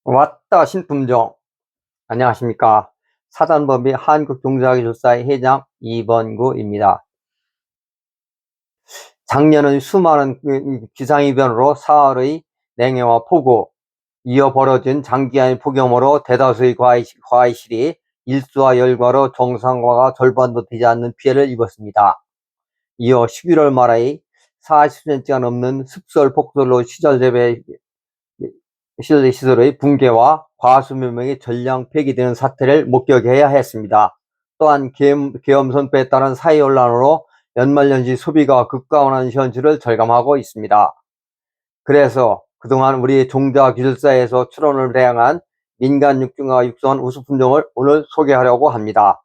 왔다 신품종. 안녕하십니까. 사단법인 한국종자기술사의 회장 이번구입니다. 작년은 수많은 기상이변으로 사활의 냉해와 폭우, 이어 벌어진 장기간의 폭염으로 대다수의 과외실이 일수와 열과로 정상과가 절반도 되지 않는 피해를 입었습니다. 이어 11월 말에 40cm가 넘는 습설 폭설로 시설의 붕괴와 과수면명이 전량 폐기되는 사태를 목격해야 했습니다. 또한 계엄 선포에 따른 사회혼란으로 연말연시 소비가 급감하는 현실을 절감하고 있습니다. 그래서 그동안 우리 종자기술사에서 출원을 대항한 민간 육중과 육선 우수품종을 오늘 소개하려고 합니다.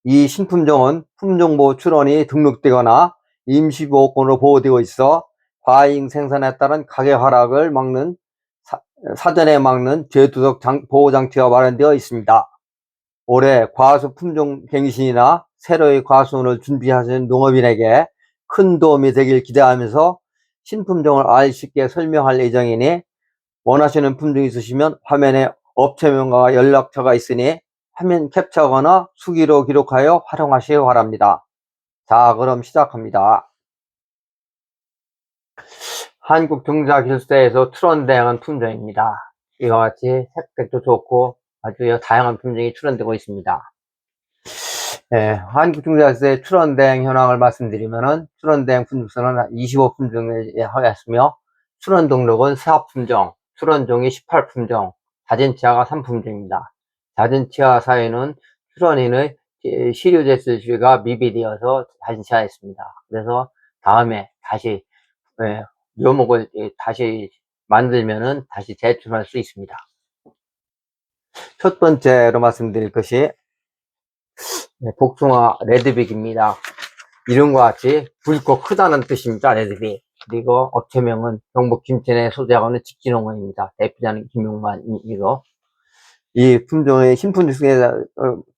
이 신품종은 품종보호 출원이 등록되거나 임시보호권으로 보호되고 있어 과잉 생산에 따른 가격 하락을 막는 사전에 막는 제도적 보호장치가 마련되어 있습니다. 올해 과수 품종 갱신이나 새로의 과수원을 준비하시는 농업인에게 큰 도움이 되길 기대하면서 신품종을 알 쉽게 설명할 예정이니 원하시는 품종이 있으시면 화면에 업체명과 연락처가 있으니 화면 캡처하거나 수기로 기록하여 활용하시기 바랍니다. 자, 그럼 시작합니다. 한국종자기술사에서 출원대항한 품종입니다. 이와 같이 색깔도 좋고 아주 다양한 품종이 출원되고 있습니다. 한국종자기술사의 출원대행 현황을 말씀드리면은 출원대행 품종수는 25품종에 하였으며 출원 등록은 4품종, 출원종이 18품종, 자진치하가 3품종입니다. 자진치하 사유는 출원인의 시료제스가 미비되어서 자진치하했습니다. 그래서 다음에 다시 묘목을 다시 만들면은 다시 재출할 수 있습니다. 첫 번째로 말씀드릴 것이 복숭아 레드빅입니다. 이름과 같이 굵고 크다는 뜻입니다. 레드빅. 그리고 업체명은 경북 김천에 소재하고 있는 직진농원입니다. 대표자는 김용만이고, 이 품종의 신품종 중에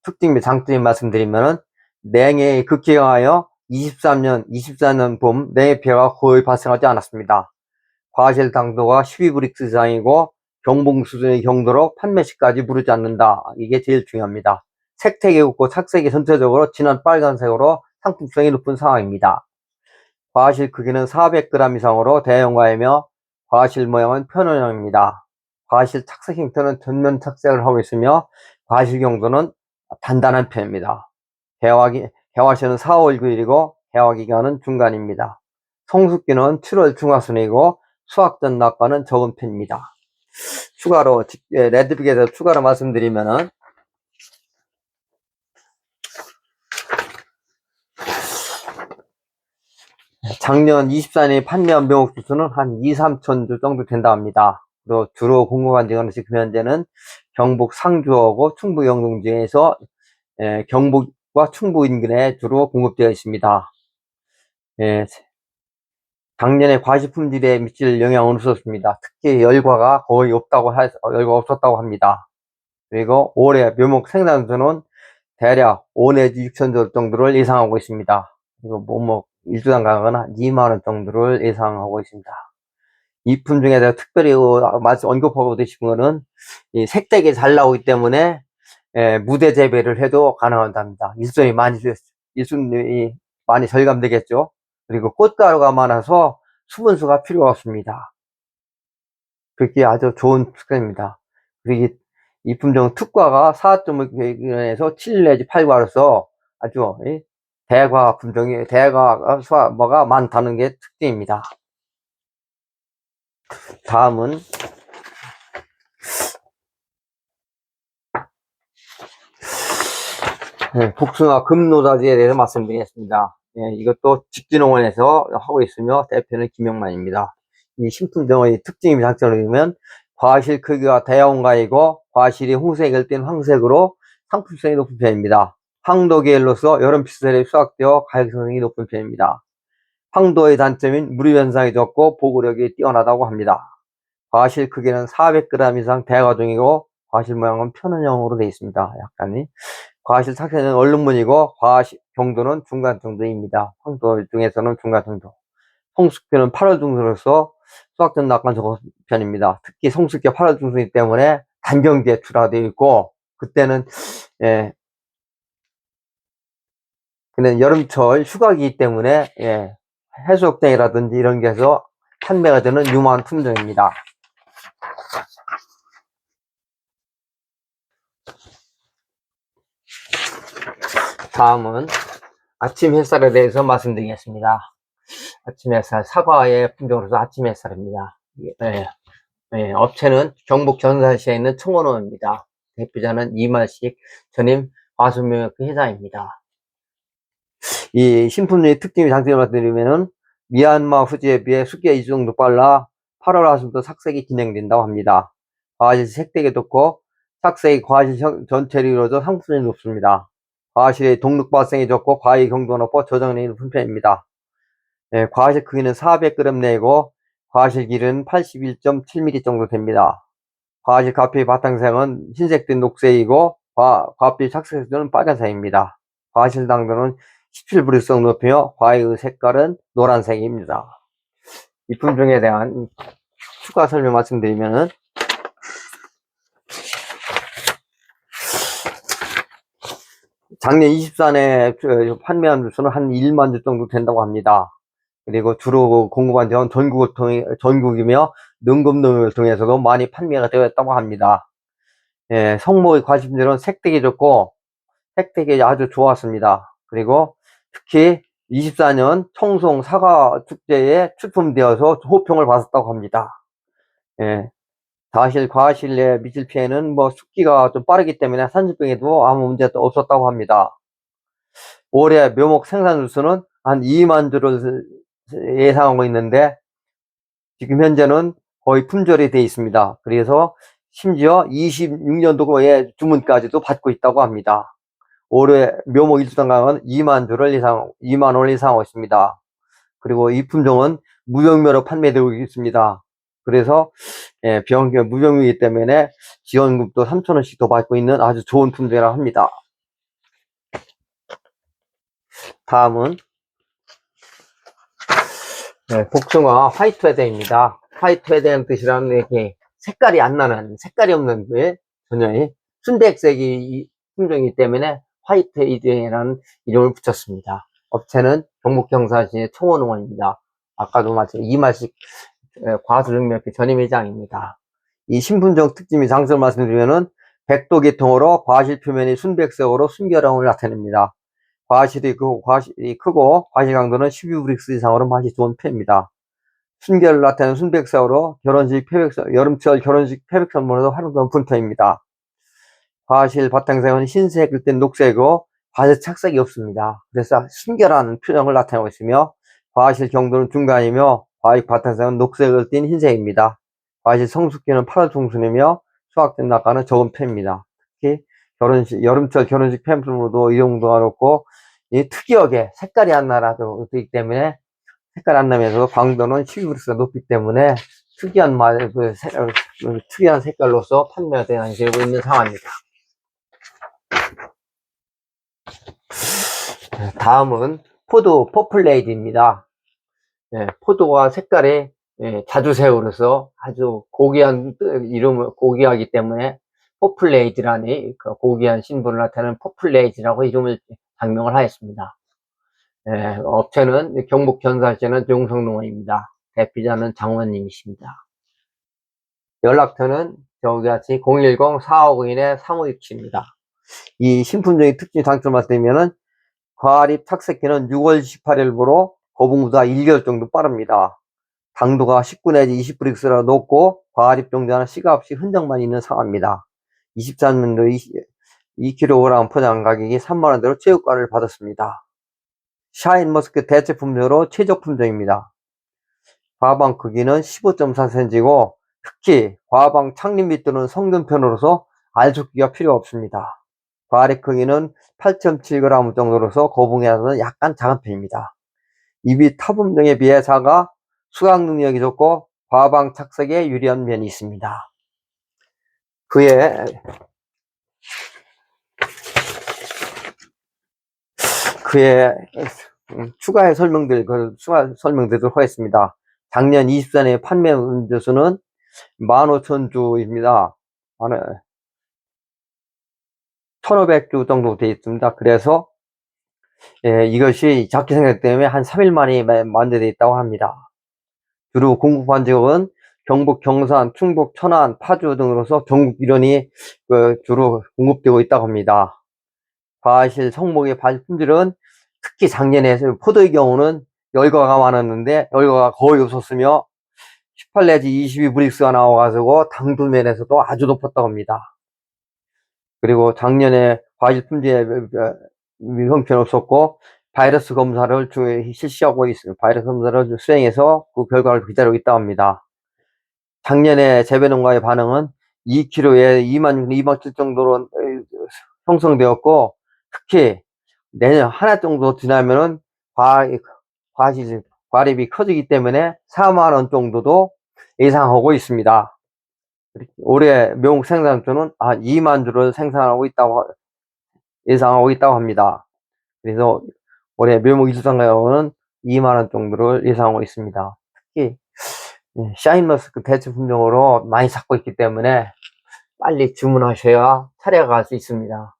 특징 및 장점이 말씀드리면은 냉해에 극히강하여 24년 봄 냉해 피해가 거의 발생하지 않았습니다. 과실 당도가 12브릭스 이상이고 경봉 수준의 경도로 판매 시까지 무르지 않는다. 이게 제일 중요합니다. 색택이 없고 착색이 전체적으로 진한 빨간색으로 상품성이 높은 상황입니다. 과실 크기는 400g 이상으로 대형과이며 과실 모양은 편원형입니다. 과실 착색 형태는 전면 착색을 하고 있으며 과실 경도는 단단한 편입니다. 개화시는 4월 9일이고 개화기간은 중간입니다. 성숙기는 7월 중하순이고 수확전 낙과는 적은 편입니다. 추가로 레드빅에서 추가로 말씀드리면은 작년 24년에 판매한 묘목주 수는 한 2~3천 주 정도 된다 합니다. 그리고 주로 공급한 지는 지금 현재는 경북 상주하고 충북 영동지에서 경북과 충북 인근에 주로 공급되어 있습니다. 작년에 과실 품질에 미칠 영향은 없었습니다. 특히 열과가 거의 열과 없었다고 합니다. 그리고 올해 묘목 생산수는 대략 5 내지 6천 조 정도를 예상하고 있습니다. 그리고 묘목 일주당 가격은 한 2만원 정도를 예상하고 있습니다. 이 품종에 특별히 언급하고 계신 거는 이 색되게 잘 나오기 때문에 무대 재배를 해도 가능하답니다. 일손이 많이 절감되겠죠. 그리고 꽃가루가 많아서 수분수가 필요가 없습니다. 그게 아주 좋은 특징입니다. 그리고 이 품종 특과가 4.5에서 7 내지 8과로서 아주 대과 품종이 수화가 많다는 게 특징입니다. 다음은 복숭아 금노다지에 대해서 말씀드리겠습니다. 이것도 직진농원에서 하고 있으며 대표는 김용만입니다. 이 신품종의 특징이 장점을 보면 과실 크기가 대형과이고 과실이 홍색일 땐 황색으로 상품성이 높은 편입니다. 황도 계열로서 여름 시설에 수확되어 가격성이 높은 편입니다. 황도의 단점인 무리 현상이 적고 보고력이 뛰어나다고 합니다. 과실 크기는 400g 이상 대과종이고 과실 모양은 편원형으로 되어 있습니다. 약간이 과실 착색은 얼룩무늬고 과실 정도는 중간 정도입니다. 황도 중에서는 중간 정도. 성숙기는 8월 중순으로서 수확전 낙관 적은 편입니다. 특히 성숙기가 8월 중순이기 때문에 단경 제출하되어 있고, 그때는 그냥 여름철 휴가기 때문에 해수욕장이라든지 이런 데서 판매가 되는 유망한 품종입니다. 다음은 아침 햇살에 대해서 말씀드리겠습니다. 아침 햇살, 사과의 품종으로서 아침 햇살입니다. 업체는 경북 전산시에 있는 청원호입니다. 대표자는 이만식 전임 과수명역회 회장입니다. 이 신품종의 특징이 장점을 말씀드리면은 미얀마 후지에 비해 숙기가 2주 정도 빨라 8월 하순부터 삭색이 진행된다고 합니다. 과실 색되게 좋고 삭색이 과실 전체로 이루어져 상품성이 높습니다. 과실의 독립 발생이 좋고 과일 경도가 높고 저장력이 높은 편입니다. 과실 크기는 400g 내고 과실 길이는 81.7mm 정도 됩니다. 과실 가피 바탕색은 흰색 된 녹색이고 과피 착색은 빨간색입니다. 과실 당도는 17브릭스가 높이며 과일의 색깔은 노란색입니다. 이 품종에 대한 추가 설명 말씀드리면은 작년 24년에 판매한 주수는 한 1만 주 정도 된다고 합니다. 그리고 주로 공급한 지역은 전국이며 능금동을 통해서도 많이 판매가 되었다고 합니다. 성목의 과실들은 색되게 좋고 색되게 아주 좋았습니다. 그리고 특히 24년 청송 사과 축제에 출품되어서 호평을 받았다고 합니다. 사실 과실에 미칠 피해는 숙기가 좀 빠르기 때문에 산신병에도 아무 문제도 없었다고 합니다. 올해 묘목 생산 수는 한 2만 주를 예상하고 있는데 지금 현재는 거의 품절이 되어 있습니다. 그래서 심지어 26년도에 주문까지도 받고 있다고 합니다. 올해 묘목 일수단가는 2만 원 이상 있습니다. 그리고 이 품종은 무병묘로 판매되고 있습니다. 그래서 무병묘이기 때문에 지원금도 3,000원씩 더 받고 있는 아주 좋은 품종이라고 합니다. 다음은 복숭아 화이트헤드입니다. 화이트헤드의 뜻이라는 이렇게 색깔이 안 나는, 색깔이 없는 전혀의 순백색이 품종이기 때문에 화이트헤드라는 이름을 붙였습니다. 업체는 경북 경산시의 청원농원입니다. 아까도 마찬가지로 이만식 과수능력회 전임회장입니다. 이 신품종 특징이 장점을 말씀드리면은 백도 계통으로 과실 표면이 순백색으로 순결함을 나타냅니다. 과실이 크고 과실 강도는 12브릭스 이상으로 맛이 좋은 편입니다. 순결을 나타내는 순백색으로 여름철 결혼식 패백 선물로도 활용되는 품편입니다. 과실 바탕색은 흰색일 땐 녹색이고 과실 착색이 없습니다. 그래서 순결한 표정을 나타내고 있으며 과실 경도는 중간이며 과일 바탕색은 녹색을 띤 흰색입니다. 과실 성숙기는 8월 중순이며 수확된 낙과는 적은 편입니다. 특히 여름철 결혼식 팬품으로도 이용도가 높고 특이하게 색깔이 안 나라도 되기 때문에 색깔 안 나면서 광도는 12브릭스가 높기 때문에 특이한 특이한 색깔로서 판매가 되고 있는 상황입니다. 다음은 포도 퍼플레이드입니다. 포도가 색깔이 자주색으로서 아주 고귀한 고귀하기 때문에 퍼플레이드라니 고귀한 신분을 나타내는 퍼플레이드라고 이름을 장명을 하였습니다. 업체는 경북 견산시는 용성농원입니다. 대표자는 장원님이십니다. 연락처는 저기같이 010-4501-3567입니다. 이 신품종의 특징 장점 말씀드리면은 과립 착색기는 6월 18일부로 거봉보다 1개월 정도 빠릅니다. 당도가 19 내지 20브릭스라 높고 과립 정도는 시가 없이 흔적만 있는 상황입니다. 23년도 2kg 포장 가격이 3만원대로 최고가를 받았습니다. 샤인머스켓 대체 품종으로 최적 품종입니다. 과방 크기는 15.4cm이고 특히 과방 창립 밑도는 성근편으로서 알숙기가 필요 없습니다. 과립 크기는 8.7g 정도로서 거봉에서는 약간 작은 편입니다. 잎이 타 품종에 비해 작아 수확 능력이 좋고 과방 착색에 유리한 면이 있습니다. 그에 추가해 설명드리도록 하겠습니다. 작년 24년에 판매 주수는 15,000주입니다. 한 1500주 정도 되어 있습니다. 그래서 이것이 작게 생겼기 때문에 한 3일 만에 만들어져 있다고 합니다. 주로 공급한 지역은 경북, 경산, 충북, 천안, 파주 등으로서 전국 일원이 주로 공급되고 있다고 합니다. 과실 성목의 과실 품질은 특히 작년에 포도의 경우는 열과가 많았는데 열과가 거의 없었으며 18 내지 22 브릭스가 나와가지고 당도 면에서도 아주 높았다고 합니다. 그리고 작년에 과실 품질에 형편 없었고 바이러스 검사를 실시하고 있습니다. 바이러스 검사를 수행해서 그 결과를 기다리고 있다고 합니다. 작년에 재배농가의 반응은 2kg에 2만 2만 정도로 형성되었고 특히 내년 하나 정도 지나면은 과립이 커지기 때문에 4만 원 정도도 예상하고 있습니다. 올해 묘목 생산주는 2만 주를 생산하고 있다고 예상하고 있다고 합니다. 그래서 올해 묘목 일수상 가격은 2만 원 정도를 예상하고 있습니다. 특히 샤인머스크 대체 품종으로 많이 찾고 있기 때문에 빨리 주문하셔야 차례가 갈 수 있습니다.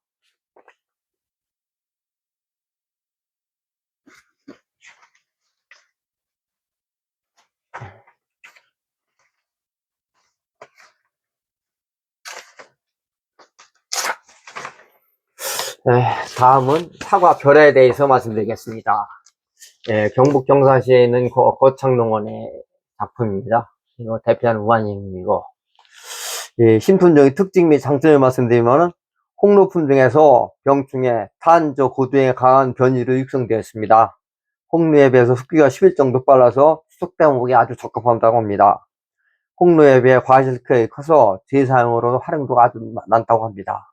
다음은 사과 결에 대해서 말씀드리겠습니다. 경북 경산시에 있는 거창농원의 작품입니다. 이거 대표하는 우한님이고 신품종의 특징 및 장점을 말씀드리면 홍로품 중에서 병충해, 탄저, 고두에 강한 변이로 육성되었습니다. 홍로에 비해서 흡기가 10일 정도 빨라서 수속 대목이 아주 적합하다고 합니다. 홍로에 비해 과실 크기가 커서 재사용으로도 활용도가 아주 많다고 합니다.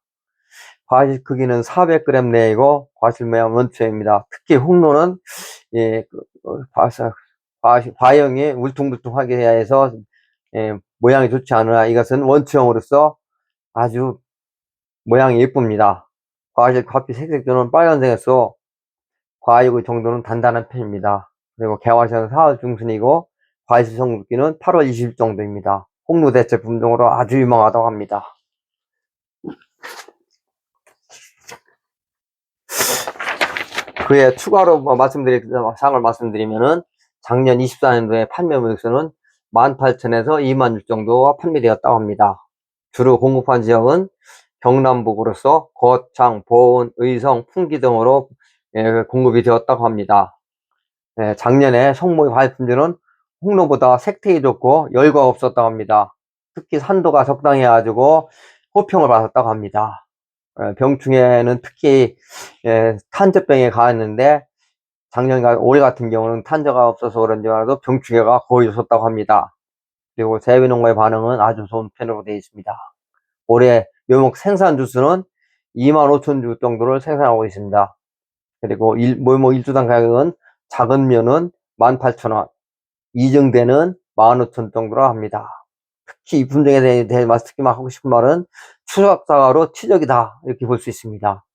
과실 크기는 400g 내이고 과실 모양 원초입니다. 특히 홍로는 과형이 울퉁불퉁하게 해서 모양이 좋지 않으나 이것은 원초형으로서 아주 모양이 예쁩니다. 과실 겉빛 색색도는 빨간색에서 과육의 정도는 단단한 편입니다. 그리고 개화시는 4월 중순이고 과실 성급기는 8월 20일 정도입니다. 홍로 대체 품종으로 아주 유명하다고 합니다. 그에 추가로 사항을 말씀드리면은 작년 24년도에 판매 물수는 18,000에서 2만 주 정도가 판매되었다고 합니다. 주로 공급한 지역은 경남북으로서 거창, 보은, 의성, 풍기 등으로 공급이 되었다고 합니다. 작년에 성목의 과일 품질은 홍로보다 색택이 좋고 열과가 없었다고 합니다. 특히 산도가 적당해 가지고 호평을 받았다고 합니다. 병충해는 특히 탄저병에 가했는데 작년과 올해 같은 경우는 탄저가 없어서 그런지 몰라도 병충해가 거의 없었다고 합니다. 그리고 재배농가의 반응은 아주 좋은 편으로 되어 있습니다. 올해 묘목 생산 주수는 25,000주 정도를 생산하고 있습니다. 그리고 묘목 일주당 가격은 작은 면은 18,000원, 이정대는 15,000원 정도로 합니다. 특히 이 품종에 대해 특히만 하고 싶은 말은 추적사과로 치적이다 이렇게 볼 수 있습니다.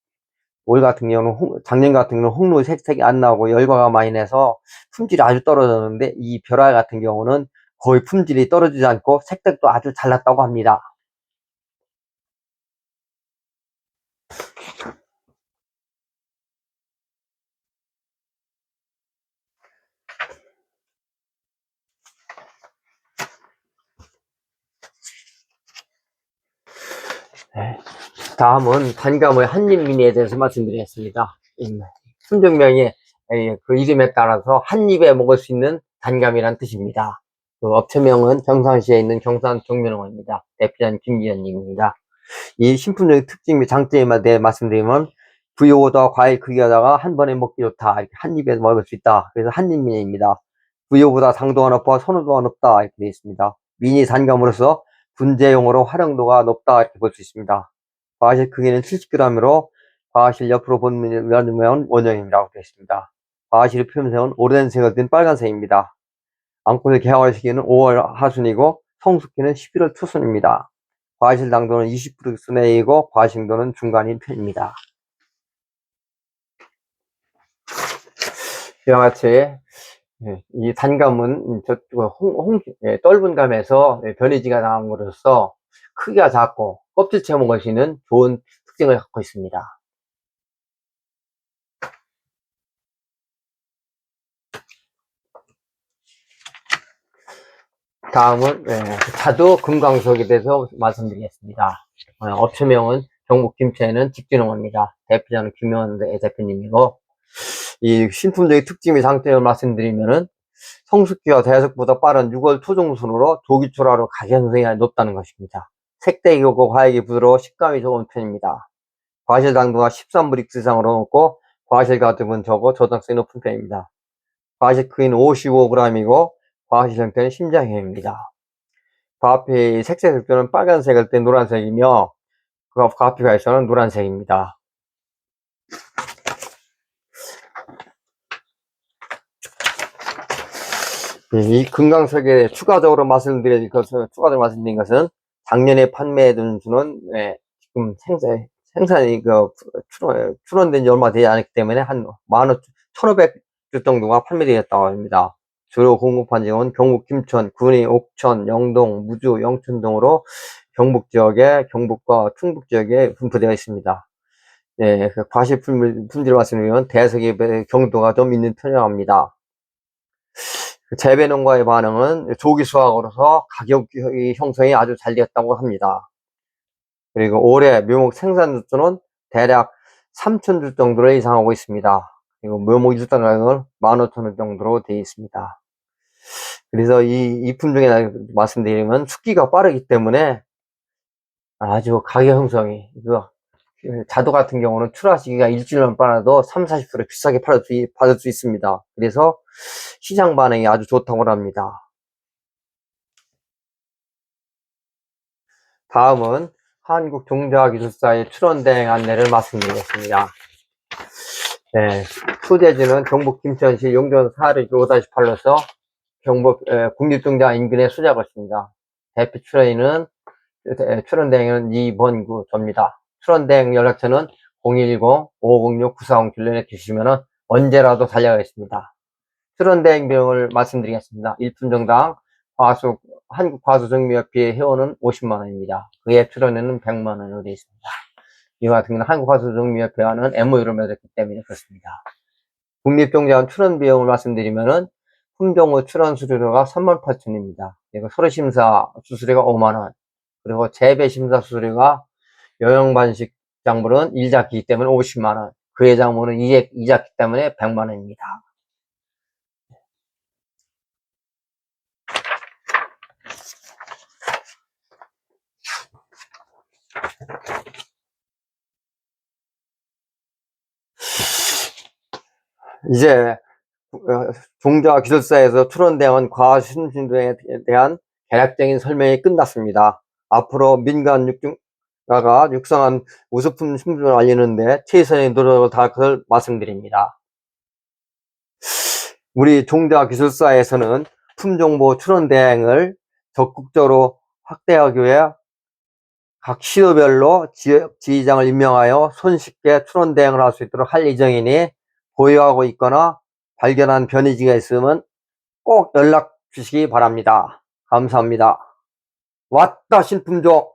올 같은 경우는 작년 같은 경우는 홍로 색색이 안 나오고 열과가 많이 내서 품질이 아주 떨어졌는데 이 벼라 같은 경우는 거의 품질이 떨어지지 않고 색색도 아주 잘 났다고 합니다. 다음은 단감의 한입미니에 대해서 말씀드리겠습니다. 품종명이 그 이름에 따라서 한 입에 먹을 수 있는 단감이란 뜻입니다. 그 업체명은 경산시에 있는 경산 종묘농원입니다. 대표자는 김기현님입니다. 이 신품종의 특징 및 장점에 대해 말씀드리면 부유보다 과일 크기가 한 번에 먹기 좋다. 이렇게 한 입에 먹을 수 있다. 그래서 한입미니입니다. 부유보다 당도가 높아 선호도가 높다. 이렇게 되어 있습니다. 미니 단감으로서 분재용으로 활용도가 높다. 이렇게 볼 수 있습니다. 과실 크기는 70g으로 과실 옆으로 보면 원형이라고 되어 있습니다. 과실의 표면색은 오래된 색을 띤 빨간색입니다. 앙꽃의 개화 시기는 5월 하순이고 성숙기는 11월 초순입니다. 과실 당도는 20% 내이고 과실도는 중간인 편입니다. 이와 같이 이 단감은 떫은 감에서 변이지가 나온 것으로서 크기가 작고 껍질째 먹을 수 있는 좋은 특징을 갖고 있습니다. 다음은 자두 금강석에 대해서 말씀드리겠습니다. 업체명은 경북 김천에는 직진농어입니다. 대표자는 김영환 대표님이고, 이 신품적인 특징 및 장점을 말씀드리면은 성숙기와 대속보다 빠른 6월 토종순으로 조기출하로 가격성이 높다는 것입니다. 색대기고 과육이 부드러워 식감이 좋은 편입니다. 과실 당도가 13브릭스 이상으로 높고 과실 가득은 적어 저장성이 높은 편입니다. 과실 크기는 55g이고 과실 형태는 심장형입니다. 과피 색색 득표는 빨간색일 때 노란색이며 과피가에서는 노란색입니다. 이 금강석에 추가적으로 말씀드린 것은 작년에 판매해둔 수는 지금 생산이 출원된 지 얼마 되지 않았기 때문에 한 15,500주 정도가 판매되었다고 합니다. 주로 공급한 지역은 경북 김천, 군위, 옥천, 영동, 무주, 영천 등으로 경북 지역에 경북과 충북 지역에 분포되어 있습니다. 과실 품질 말씀드리면 대석의 경도가 좀 있는 편이라고 합니다. 재배 농가의 반응은 조기 수확으로서 가격 형성이 아주 잘 되었다고 합니다. 그리고 올해 묘목 생산 주수는 대략 3,000주 정도를 예상하고 있습니다. 그리고 묘목 유통 가격은 15,000원 정도로 되어 있습니다. 그래서 이 품종에 말씀드리면 숙기가 빠르기 때문에 아주 가격 형성이, 자두 같은 경우는 출하 시기가 일주일만 빨라도 30~40% 비싸게 받을 수 있습니다. 그래서 시장 반응이 아주 좋다고 합니다. 다음은 한국종자기술사의 출원대행 안내를 말씀드리겠습니다. 소재지는 경북 김천시 용전 4-5-8로서 경북 국립종자 인근에 소재하고 있습니다. 대표 출원대행은 이번구 접니다. 출원대행 연락처는 010-506-9407 연락주시면 언제라도 달려가겠습니다. 출원대행 비용을 말씀드리겠습니다. 1품종당 한국과수정미협회 회원은 50만원입니다. 그의 출원료는 100만원으로 되어 있습니다. 이와 같은 경우는 한국과수정미협회와는 MOU를 맺었기 때문에 그렇습니다. 국립종자원 출원 비용을 말씀드리면은 품종 후 출원 수수료가 38,000원입니다. 그리고 서류심사 수수료가 5만원, 그리고 재배심사 수수료가 영양반식 작물은 1작기이기 때문에 50만원, 그의 작물은 2작기 때문에 100만원입니다. 이제 종자기술사에서 출원대원 과신신도에 대한 대략적인 설명이 끝났습니다. 앞으로 민간 육중가가 육성한 우수품 신분을 알리는데 최선의 노력을 다할 것을 말씀드립니다. 우리 종자기술사에서는 품종보호 출원대행을 적극적으로 확대하기 위해 각 시도별로 지휘장을 임명하여 손쉽게 출원대행을 할 수 있도록 할 예정이니 보유하고 있거나 발견한 변이지가 있으면 꼭 연락 주시기 바랍니다. 감사합니다. 왔다 신품종.